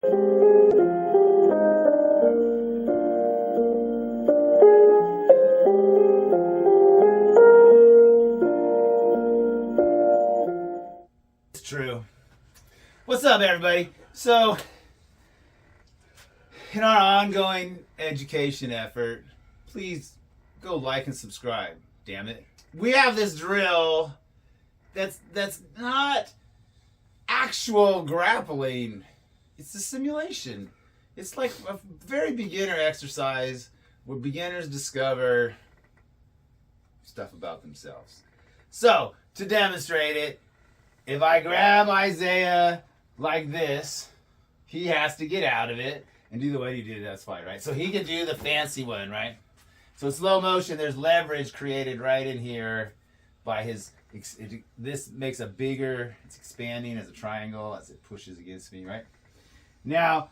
It's true. What's up, everybody? So, in our ongoing education effort, please go like and subscribe, damn it. We have this drill that's not actual grappling. It's a simulation. It's like a very beginner exercise where beginners discover stuff about themselves. So, to demonstrate it, if I grab Isaiah like this, he has to get out of it and do the way he did it. That's fine, right? So he can do the fancy one, right? So slow motion, there's leverage created right in here by his, this makes a bigger, it's expanding as a triangle as it pushes against me, right? Now,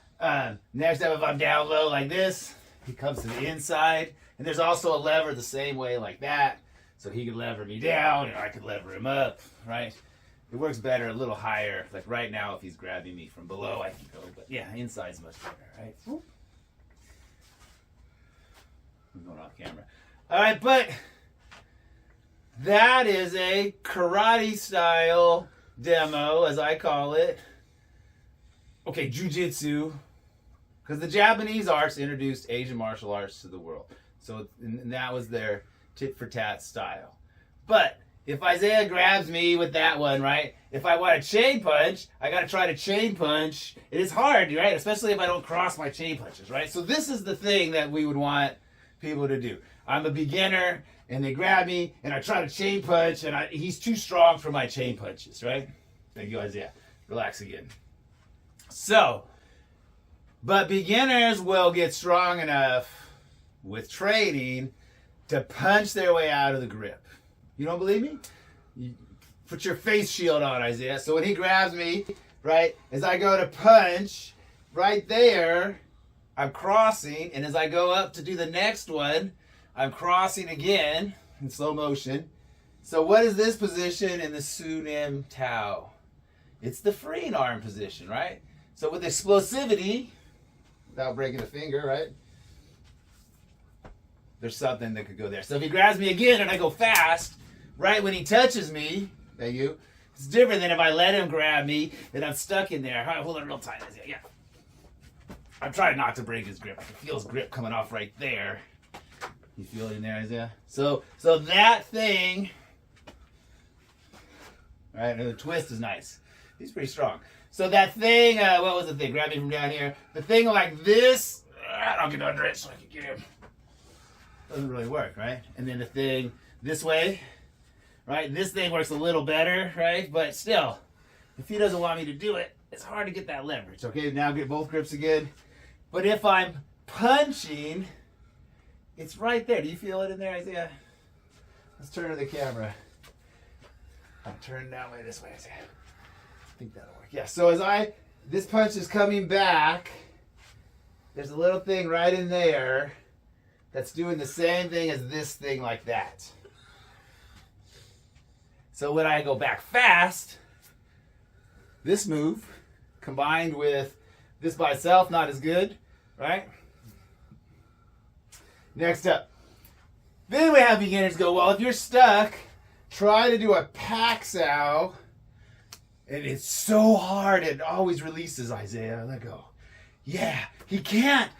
next up, if I'm down low like this, he comes to the inside, and there's also a lever the same way like that, so he can lever me down, and I could lever him up, right? It works better a little higher, like right now if he's grabbing me from below, I can go, but yeah, inside's much better, right? Whoop. I'm going off camera. All right, but that is a karate style demo, as I call it. Okay, jujitsu, because the Japanese arts introduced Asian martial arts to the world. So and that was their tit for tat style. But if Isaiah grabs me with that one, right? If I want to chain punch, I got to try to chain punch. It is hard, right? Especially if I don't cross my chain punches, right? So this is the thing that we would want people to do. I'm a beginner, and they grab me, and I try to chain punch, and he's too strong for my chain punches, right? Thank you, Isaiah. Relax again. So, but beginners will get strong enough with training to punch their way out of the grip. You don't believe me? You put your face shield on, Isaiah. So when he grabs me, right, as I go to punch, right there, I'm crossing. And as I go up to do the next one, I'm crossing again in slow motion. So what is this position in the Sunim Tao? It's the freeing arm position, right? So with explosivity, without breaking a finger, right? There's something that could go there. So if he grabs me again and I go fast, right when he touches me, thank you, it's different than if I let him grab me and I'm stuck in there. All right, hold on real tight, Isaiah. Yeah. I'm trying not to break his grip. I can feel his grip coming off right there. You feel it in there, Isaiah? So that thing, right, the twist is nice. He's pretty strong. So that thing, what was the thing? Grab me from down here. The thing like this, I'll get under it so I can get him. Doesn't really work, right? And then the thing this way, right? This thing works a little better, right? But still, if he doesn't want me to do it, it's hard to get that leverage. Okay, now get both grips again. But if I'm punching, it's right there. Do you feel it in there, Isaiah? Let's turn to the camera. I'm turning that way, this way, Isaiah. I think that'll work. Yeah, so as this punch is coming back, there's a little thing right in there that's doing the same thing as this thing like that. So when I go back fast, this move combined with this by itself, not as good, right? Next up. Then we have beginners go, well, if you're stuck, try to do a pack-sow. And it's so hard, it always releases, Isaiah. Let go. Yeah, he can't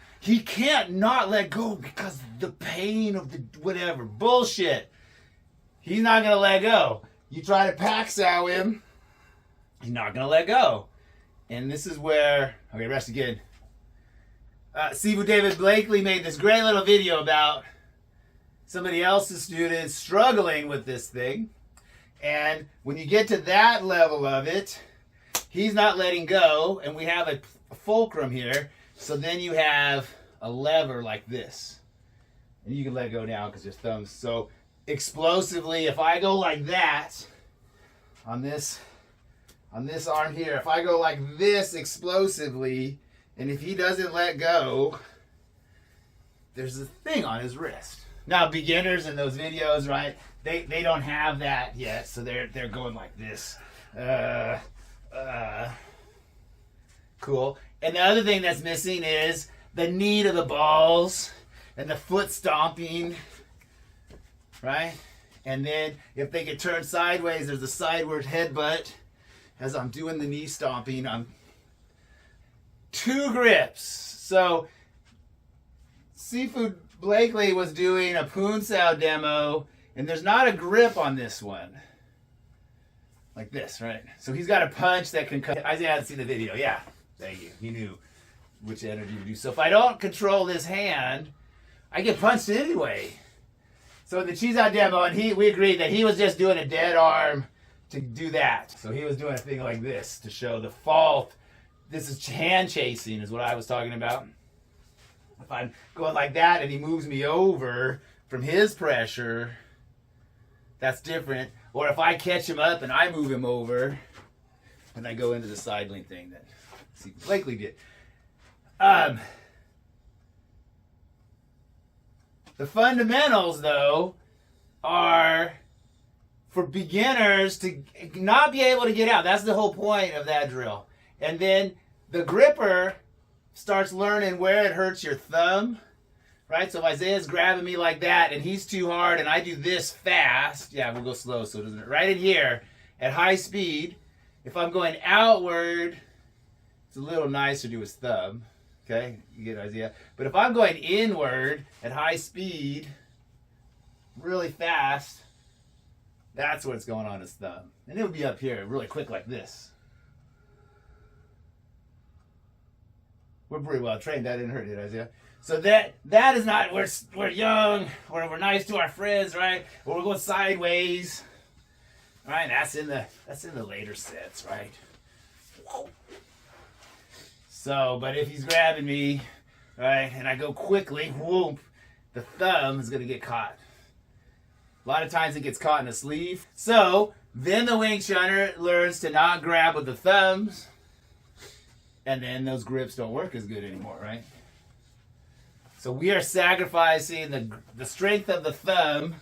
not let go because the pain of the whatever. Bullshit. He's not going to let go. You try to pack-sow him, he's not going to let go. And this is where, okay, rest again. Sivu David Blakely made this great little video about somebody else's students struggling with this thing. And when you get to that level of it, he's not letting go, and we have a fulcrum here. So then you have a lever like this. And you can let go now because your thumb's so explosively. If I go like that on this arm here, if I go like this explosively, and if he doesn't let go, there's a thing on his wrist. Now beginners in those videos, right? They don't have that yet, so they're going like this. Cool. And the other thing that's missing is the knee to the balls and the foot stomping, right? And then if they get turned sideways, there's a sideward headbutt. As I'm doing the knee stomping, I'm 2 grips. So Seafood Blakely was doing a Poon Sao demo, and there's not a grip on this one. Like this, right? So he's got a punch that can cut. Isaiah hadn't seen the video. Yeah, thank you. He knew which energy to do. So if I don't control this hand, I get punched anyway. So in the Cheese Out demo, and we agreed that he was just doing a dead arm to do that. So he was doing a thing like this to show the fault. This is hand chasing is what I was talking about. If I'm going like that and he moves me over from his pressure, that's different. Or if I catch him up and I move him over, and I go into the side lean thing that Steve Blakely did. The fundamentals, though, are for beginners to not be able to get out. That's the whole point of that drill. And then the gripper starts learning where it hurts your thumb, right? So if Isaiah's grabbing me like that and he's too hard and I do this fast, yeah, we'll go slow so it doesn't, right in here at high speed, if I'm going outward, it's a little nicer to his thumb, okay? You get an idea. But if I'm going inward at high speed, really fast, that's what's going on his thumb. And it would be up here really quick like this. We're pretty well trained. That didn't hurt it, Isaiah. So that is not, we're young, or we're nice to our friends, right? Or we're going sideways, right? That's in the later sets, right? So, but if he's grabbing me, right, and I go quickly, whoop, the thumb is going to get caught. A lot of times it gets caught in the sleeve. So then the Wing Chunner learns to not grab with the thumbs, and then those grips don't work as good anymore, right? So we are sacrificing the strength of the thumb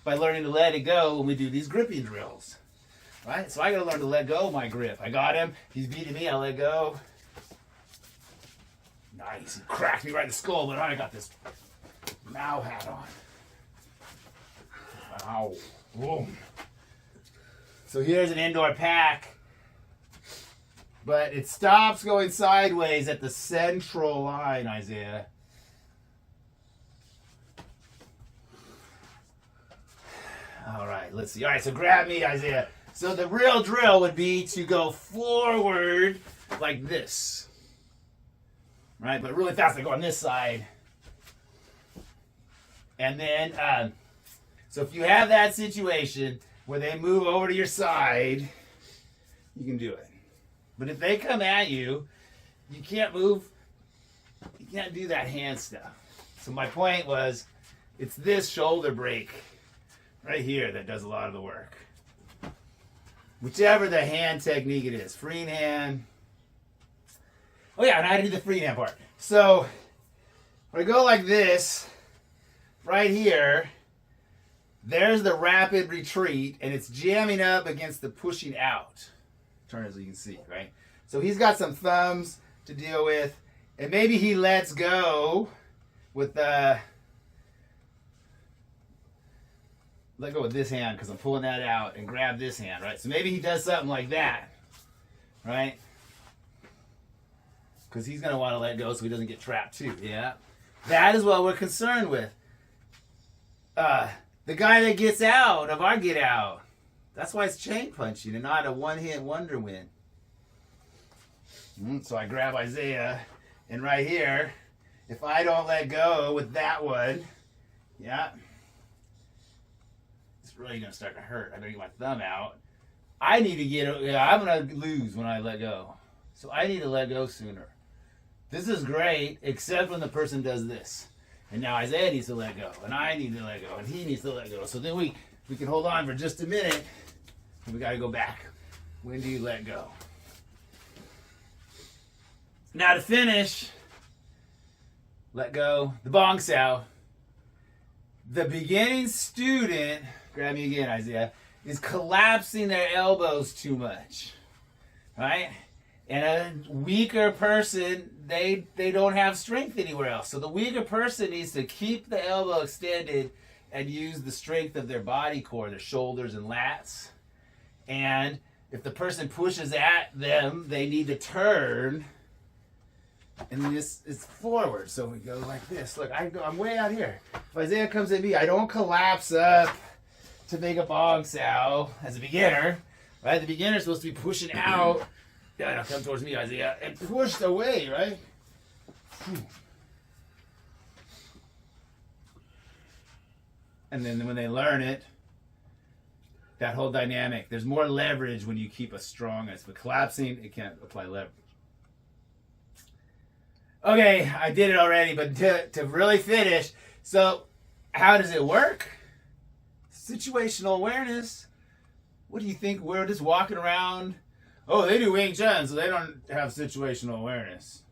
by learning to let it go when we do these gripping drills, right? So I got to learn to let go of my grip. I got him. He's beating me. I let go. Nice. He cracked me right in the skull, but I got this Mao hat on. Ow. Boom. So here's an indoor pack. But it stops going sideways at the central line, Isaiah. All right, let's see. All right, so grab me, Isaiah. So the real drill would be to go forward like this. Right, but really fast. I go on this side. And then, so if you have that situation where they move over to your side, you can do it. But if they come at you, you can't move, you can't do that hand stuff. So my point was, it's this shoulder break right here that does a lot of the work. Whichever the hand technique it is, freeing hand. Oh yeah, and I had to do the freeing hand part. So when I go like this, right here, there's the rapid retreat, and it's jamming up against the pushing out. Turn as you can see, right? So he's got some thumbs to deal with, and maybe he lets go with let go with this hand because I'm pulling that out and grab this hand, right? So maybe he does something like that, right? Because he's going to want to let go so he doesn't get trapped too, yeah? That is what we're concerned with. The guy that gets out of our get out, that's why it's chain punching and not a one-hit wonder win. So I grab Isaiah, and right here, if I don't let go with that one, yeah, it's really going to start to hurt. I better get my thumb out. I need to get, I'm going to lose when I let go. So I need to let go sooner. This is great, except when the person does this. And now Isaiah needs to let go, and I need to let go, and he needs to let go. So then we can hold on for just a minute, and we got to go back. When do you let go? Now to finish, let go, the bong sao. The beginning student, grab me again, Isaiah, is collapsing their elbows too much, right? And a weaker person, they don't have strength anywhere else. So the weaker person needs to keep the elbow extended and use the strength of their body core, their shoulders and lats. And if the person pushes at them, they need to turn. And this is forward. So we go like this. Look, I'm way out here. If Isaiah comes at me, I don't collapse up to make a bong sow as a beginner. Right? The beginner's supposed to be pushing out. Yeah, now come towards me, Isaiah, and pushed away, right? And then when they learn it, that whole dynamic, there's more leverage when you keep a strong as. But collapsing, it can't apply leverage. Okay, I did it already, but to really finish, so how does it work? Situational awareness. What do you think? We're just walking around. Oh, they do Wing Chun, so they don't have situational awareness.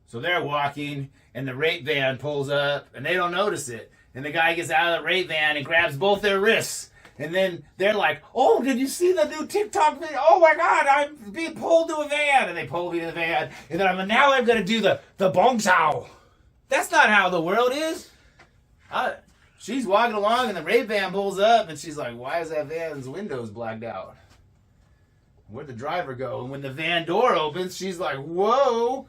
So they're walking, and the rape van pulls up, and they don't notice it. And the guy gets out of the rape van and grabs both their wrists. And then they're like, oh, did you see the new TikTok video? Oh my God, I'm being pulled to a van. And they pull me to the van. And then now I'm going to do the bong chow. That's not how the world is. She's walking along, and the rape van pulls up, and she's like, why is that van's windows blacked out? Where'd the driver go? And when the van door opens, she's like, whoa.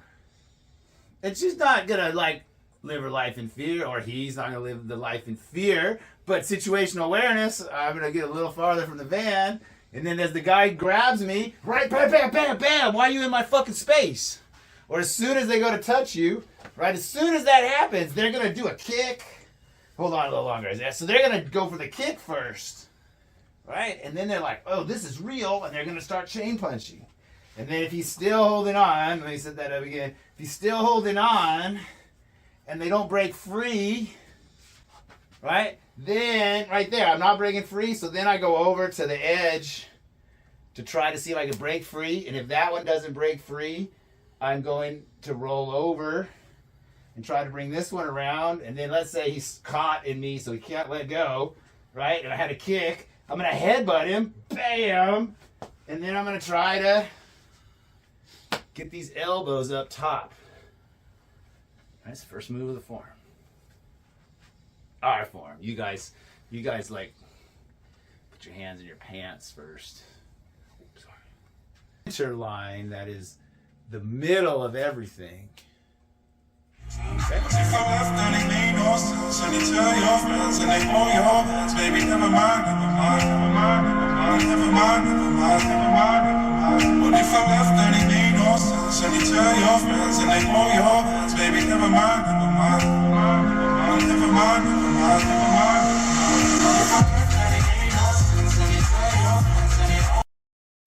And she's not going to like live her life in fear, or he's not going to live the life in fear. But situational awareness, I'm going to get a little farther from the van. And then as the guy grabs me, right, bam, bam, bam, bam, why are you in my fucking space? Or as soon as they go to touch you, right, as soon as that happens, they're going to do a kick. Hold on a little longer. So they're going to go for the kick first. Right? And then they're like, oh, this is real. And they're going to start chain punching. And then if he's still holding on, let me set that up again. If he's still holding on and they don't break free, right? Then, right there, I'm not breaking free. So then I go over to the edge to try to see if I can break free. And if that one doesn't break free, I'm going to roll over and try to bring this one around. And then let's say he's caught in me so he can't let go, right? And I had a kick. I'm going to headbutt him, bam, and then I'm going to try to get these elbows up top. That's the first move of the form. Our form. You guys like, put your hands in your pants first. Oops, sorry. Center line, that is the middle of everything. Okay. If I left, then it made no sense. And you tell your friends, and they hold your hands. Baby, never mind, never mind, never mind, never mind, never mind, never mind, never mind, never mind. But if I left, then it made no sense. And you tell your friends, and they hold your hands. Baby, never mind, never mind, never mind, never mind, never mind, never mind, never mind.